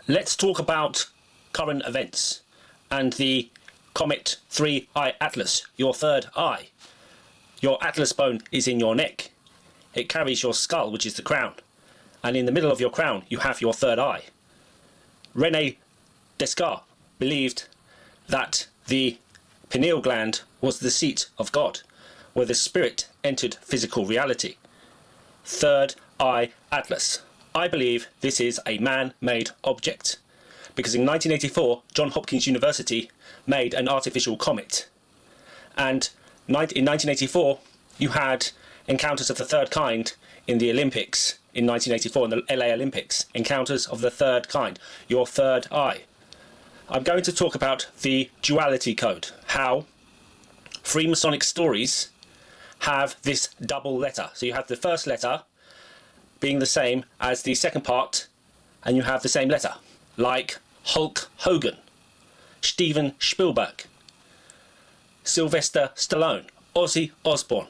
Let's talk about current events and the Comet 3IAtlas, your third eye. Your atlas bone is in your neck. It carries your skull, which is the crown. And in the middle of your crown, you have your third eye. René Descartes believed that the pineal gland was the seat of God, where the spirit entered physical reality. Third eye atlas. I believe this is a man-made object, because in 1984, Johns Hopkins University made an artificial comet. And in 1984, you had encounters of the third kind in the Olympics, in 1984, in the LA Olympics. Encounters of the third kind, your third eye. I'm going to talk about the duality code, how Freemasonic stories have this double letter. So you have the first letter being the same as the second part, and you have the same letter, like Hulk Hogan, Steven Spielberg, Sylvester Stallone, Ozzy Osbourne,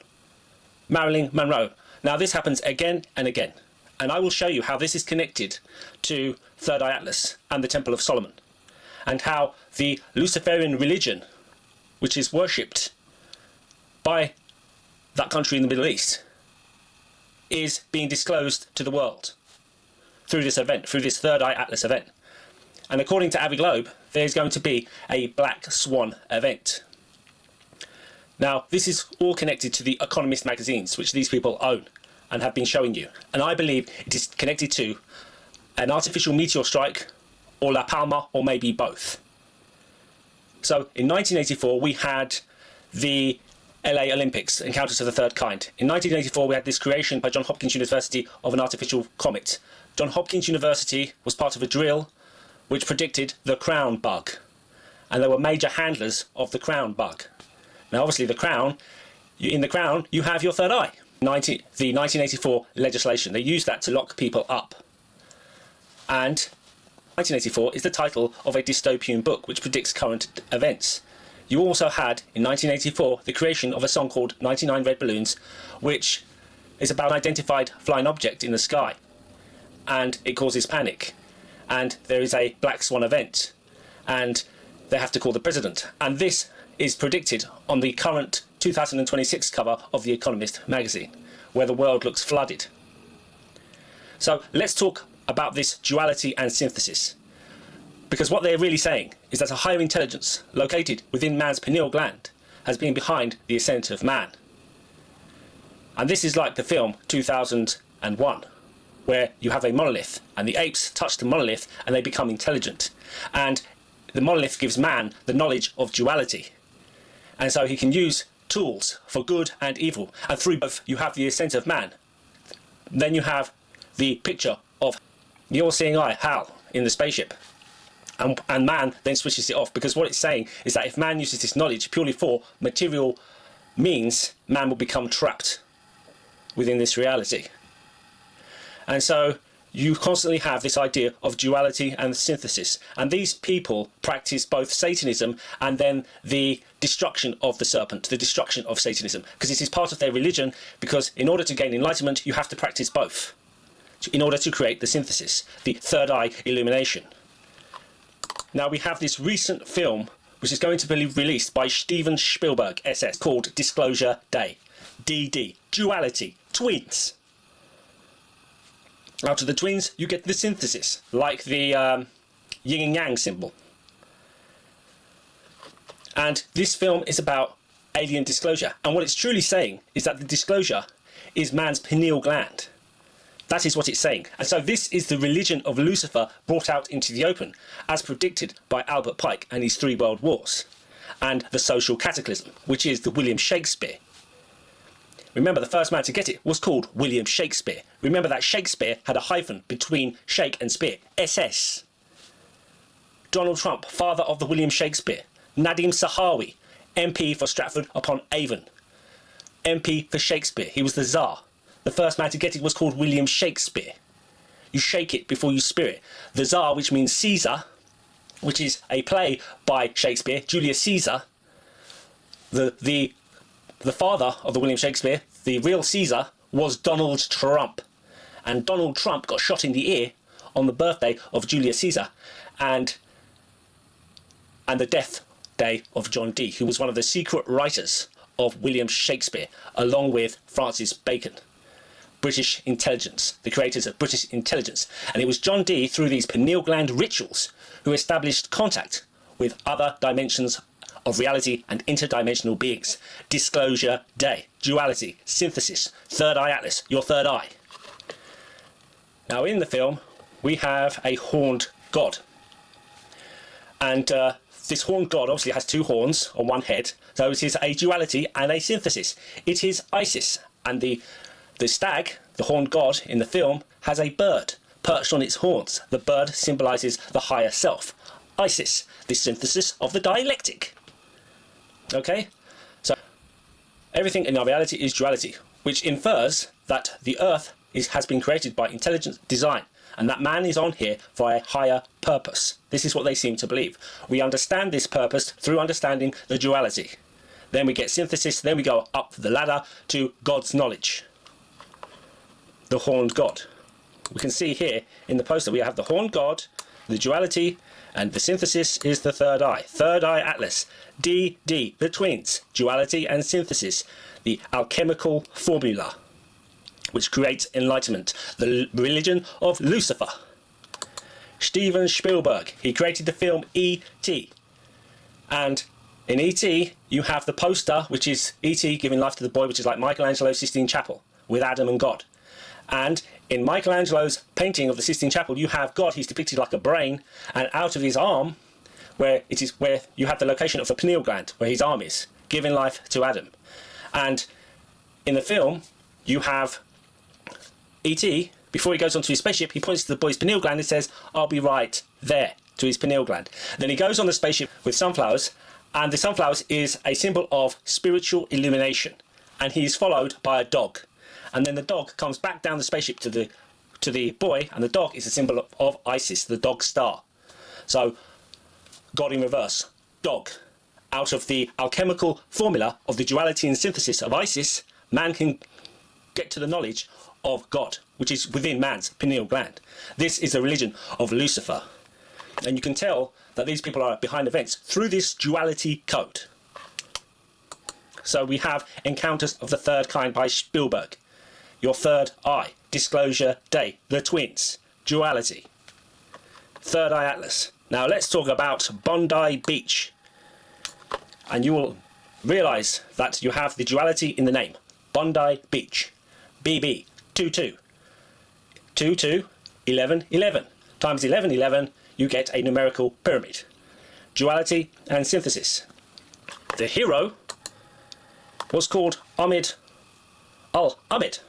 Marilyn Monroe. Now this happens again and again, and I will show you how this is connected to Third Eye Atlas and the Temple of Solomon, and how the Luciferian religion, which is worshipped by that country in the Middle East, is being disclosed to the world through this event, through this Third Eye Atlas event. And according to Avi Globe, there's going to be a Black Swan event. Now, this is all connected to the Economist magazines, which these people own and have been showing you. And I believe it is connected to an artificial meteor strike, or La Palma, or maybe both. So in 1984, we had the LA Olympics, Encounters of the Third Kind. In 1984, we had this creation by Johns Hopkins University of an artificial comet. Johns Hopkins University was part of a drill which predicted the crown bug. And there were major handlers of the crown bug. Now, obviously, the crown, in the crown, you have your third eye. The 1984 legislation, they used that to lock people up. And 1984 is the title of a dystopian book which predicts current events. You also had, in 1984, the creation of a song called 99 Red Balloons, which is about an identified flying object in the sky. And it causes panic. And there is a Black Swan event. And they have to call the president. And this is predicted on the current 2026 cover of The Economist magazine, where the world looks flooded. So let's talk about this duality and synthesis. Because what they're really saying is that a higher intelligence located within man's pineal gland has been behind the ascent of man. And this is like the film 2001, where you have a monolith and the apes touch the monolith and they become intelligent. And the monolith gives man the knowledge of duality. And so he can use tools for good and evil. And through both, you have the ascent of man. Then you have the picture of the all-seeing eye, Hal, in the spaceship. And man then switches it off, because what it's saying is that if man uses this knowledge purely for material means, man will become trapped within this reality. And so you constantly have this idea of duality and synthesis. And these people practice both Satanism and then the destruction of the serpent, the destruction of Satanism, because it is part of their religion, because in order to gain enlightenment, you have to practice both in order to create the synthesis, the third eye illumination. Now we have this recent film which is going to be released by Steven Spielberg, SS, called Disclosure Day. DD, duality, twins. Out of the twins, you get the synthesis, like the yin and yang symbol. And this film is about alien disclosure. And what it's truly saying is that the disclosure is man's pineal gland. That is what it's saying. And so this is the religion of Lucifer brought out into the open, as predicted by Albert Pike and his 3 World Wars, and the social cataclysm, which is the William Shakespeare. Remember, the first man to get it was called William Shakespeare. Remember that Shakespeare had a hyphen between Shake and Spear. SS. Donald Trump, father of the William Shakespeare. Nadim Sahawi, MP for Stratford upon Avon. MP for Shakespeare. He was the Tsar. The first man to get it was called William Shakespeare. You shake it before you spear it. The Tsar, which means Caesar, which is a play by Shakespeare, Julius Caesar. The father of the William Shakespeare, the real Caesar, was Donald Trump. And Donald Trump got shot in the ear on the birthday of Julius Caesar and the death day of John Dee, who was one of the secret writers of William Shakespeare, along with Francis Bacon. British intelligence, the creators of British intelligence. And it was John Dee, through these pineal gland rituals, who established contact with other dimensions of reality and interdimensional beings. Disclosure Day, duality, synthesis, third eye atlas, your third eye. Now in the film, we have a horned god. And this horned god obviously has two horns on one head, so it is a duality and a synthesis. It is Isis, and the stag, the horned god in the film, has a bird perched on its horns. The bird symbolises the higher self. Isis, the synthesis of the dialectic. Okay? So everything in our reality is duality, which infers that the earth has been created by intelligent design, and that man is on here for a higher purpose. This is what they seem to believe. We understand this purpose through understanding the duality. Then we get synthesis, then we go up the ladder to God's knowledge. The horned god. We can see here in the poster we have the horned god, the duality, and the synthesis is the third eye. Third eye atlas. DD, the twins, duality and synthesis, the alchemical formula which creates enlightenment, the religion of Lucifer. Steven Spielberg, he created the film E.T. And in E.T. you have the poster, which is E.T. giving life to the boy, which is like Michelangelo's Sistine Chapel with Adam and God. And in Michelangelo's painting of the Sistine Chapel, you have God, he's depicted like a brain, and out of his arm, where you have the location of the pineal gland, where his arm is, giving life to Adam. And in the film, you have E.T., before he goes onto his spaceship, he points to the boy's pineal gland and says, "I'll be right there," to his pineal gland. Then he goes on the spaceship with sunflowers, and the sunflowers is a symbol of spiritual illumination. And he is followed by a dog. And then the dog comes back down the spaceship to the boy, and the dog is a symbol of Isis, the dog star. So, God in reverse, dog. Out of the alchemical formula of the duality and synthesis of Isis, man can get to the knowledge of God, which is within man's pineal gland. This is the religion of Lucifer. And you can tell that these people are behind events through this duality code. So we have Encounters of the Third Kind by Spielberg. Your Third Eye, Disclosure Day, The Twins, Duality, Third Eye Atlas. Now let's talk about Bondi Beach. And you will realise that you have the duality in the name. Bondi Beach. BB, 22. 22, 11, 11. Times 11, 11, you get a numerical pyramid. Duality and synthesis. The hero was called Ahmed Al-Ahmed.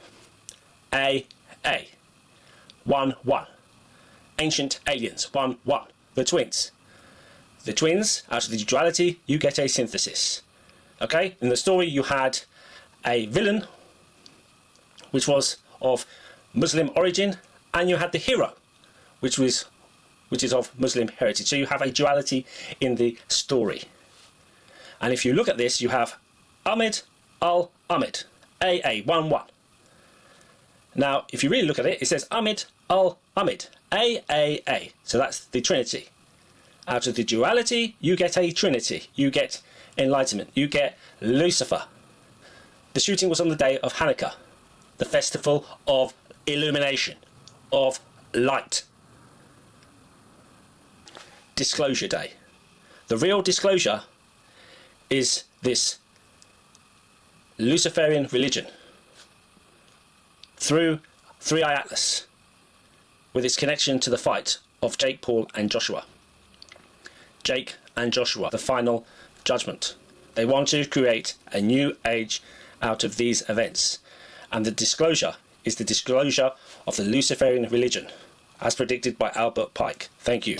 A. 1, 1. Ancient aliens, 1, 1. The twins. The twins, out of the duality, you get a synthesis. Okay? In the story, you had a villain, which was of Muslim origin, and you had the hero, which is of Muslim heritage. So you have a duality in the story. And if you look at this, you have Ahmed Al-Ahmed. AA, 1, 1. Now, if you really look at it, it says Ahmed Al-Ahmed. AAA. So that's the Trinity. Out of the duality, you get a Trinity. You get enlightenment. You get Lucifer. The shooting was on the day of Hanukkah, the festival of illumination, of light. Disclosure Day. The real disclosure is this Luciferian religion through 3IAtlas, with its connection to the fight of Jake, Paul and Joshua. Jake and Joshua, the final judgment. They want to create a new age out of these events. And the disclosure is the disclosure of the Luciferian religion, as predicted by Albert Pike. Thank you.